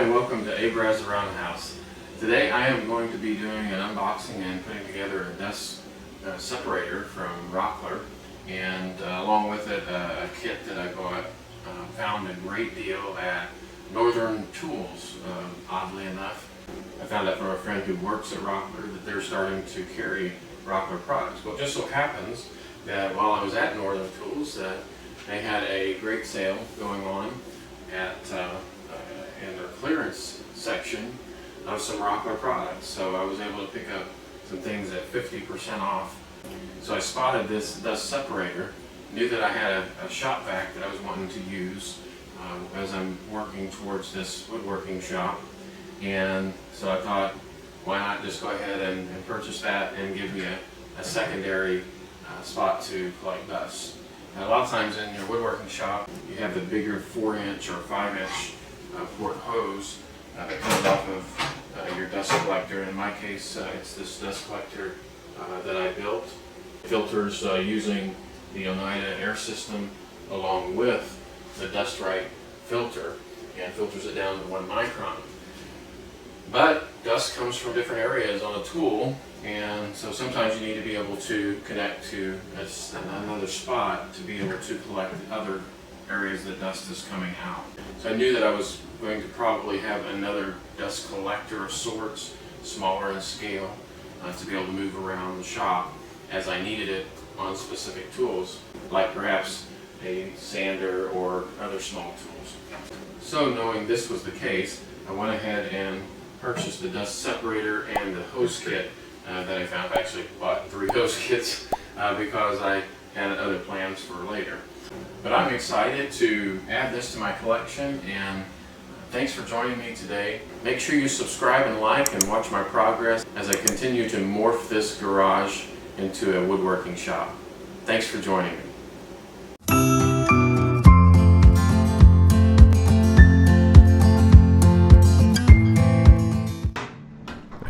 Hi, welcome to Abraz Around the House. Today I am going to be doing an unboxing and putting together a dust separator from Rockler, and along with it a kit that I bought. Found a great deal at Northern Tools, oddly enough. I found out from a friend who works at Rockler that they're starting to carry Rockler products. Well, it just so happens that while I was at Northern Tools, they had a great sale going on at in their clearance section of some Rockler products. So I was able to pick up some things at 50% off. So I spotted this dust separator, knew that I had a Shop-vac that I was wanting to use as I'm working towards this woodworking shop. And so I thought, why not just go ahead and purchase that and give me a secondary spot to collect dust. Now, a lot of times in your woodworking shop, you have the bigger 4-inch or 5-inch quart hose that comes off of your dust collector. In my case, it's this dust collector that I built. Filters using the Oneida air system along with the Dust Right filter, and filters it down to 1 micron. But dust comes from different areas on a tool, and so sometimes you need to be able to connect to another spot to be able to collect other areas that dust is coming out. So I knew that I was going to probably have another dust collector of sorts, smaller in scale, to be able to move around the shop as I needed it on specific tools, like perhaps a sander or other small tools. So knowing this was the case, I went ahead and purchased the dust separator and the hose kit that I found. I actually bought 3 hose kits because I had other plans for later. But I'm excited to add this to my collection, and thanks for joining me today. Make sure you subscribe and like and watch my progress as I continue to morph this garage into a woodworking shop. Thanks for joining me.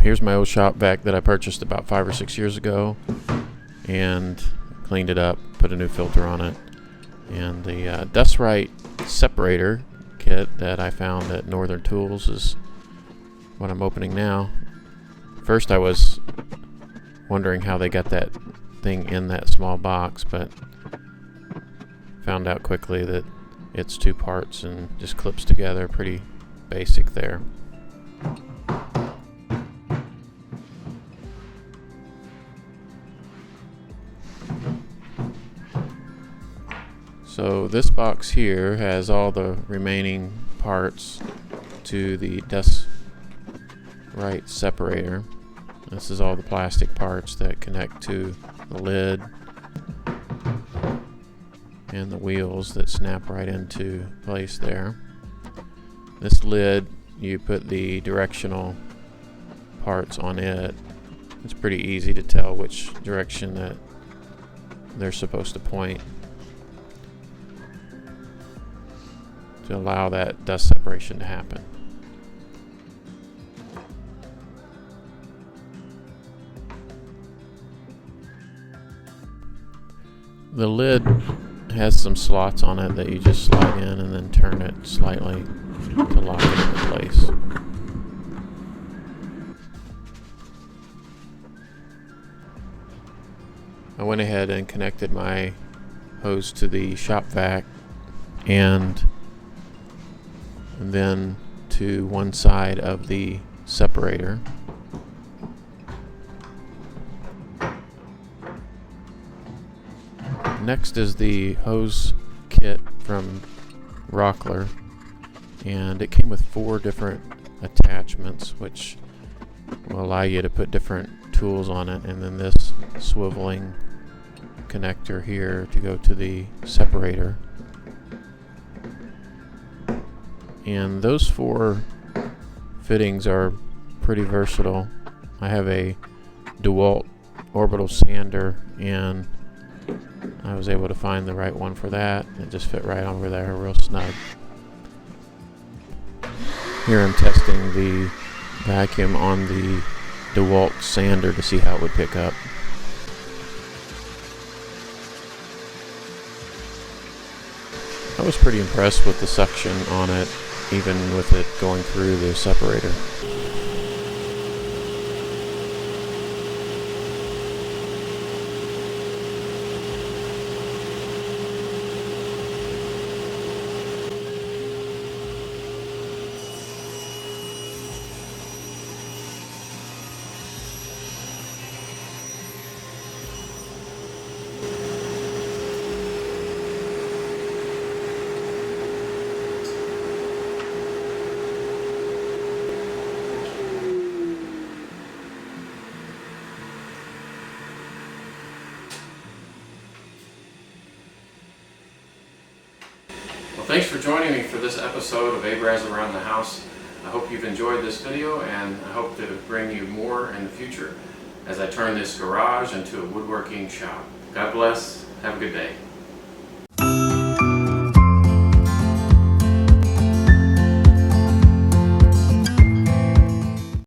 Here's my old Shop-vac that I purchased about 5 or 6 years ago, and cleaned it up, put a new filter on it. And the Dust Right Separator kit that I found at Northern Tools is what I'm opening now. First I was wondering how they got that thing in that small box, but found out quickly that it's 2 parts and just clips together. Pretty basic there. So this box here has all the remaining parts to the Dust Right separator. This is all the plastic parts that connect to the lid and the wheels that snap right into place there. This lid, you put the directional parts on it. It's pretty easy to tell which direction that they're supposed to point to allow that dust separation to happen. The lid has some slots on it that you just slide in and then turn it slightly to lock it into place. I went ahead and connected my hose to the Shop-vac and then to one side of the separator. Next is the hose kit from Rockler, and it came with 4 different attachments which will allow you to put different tools on it, and then this swiveling connector here to go to the separator. And those 4 fittings are pretty versatile. I have a DeWalt orbital sander, and I was able to find the right one for that. It just fit right over there, real snug. Here I'm testing the vacuum on the DeWalt sander to see how it would pick up. I was pretty impressed with the suction on it. even with it going through the separator. Well, thanks for joining me for this episode of Abraz Around the House. I hope you've enjoyed this video, and I hope to bring you more in the future as I turn this garage into a woodworking shop. God bless. Have a good day.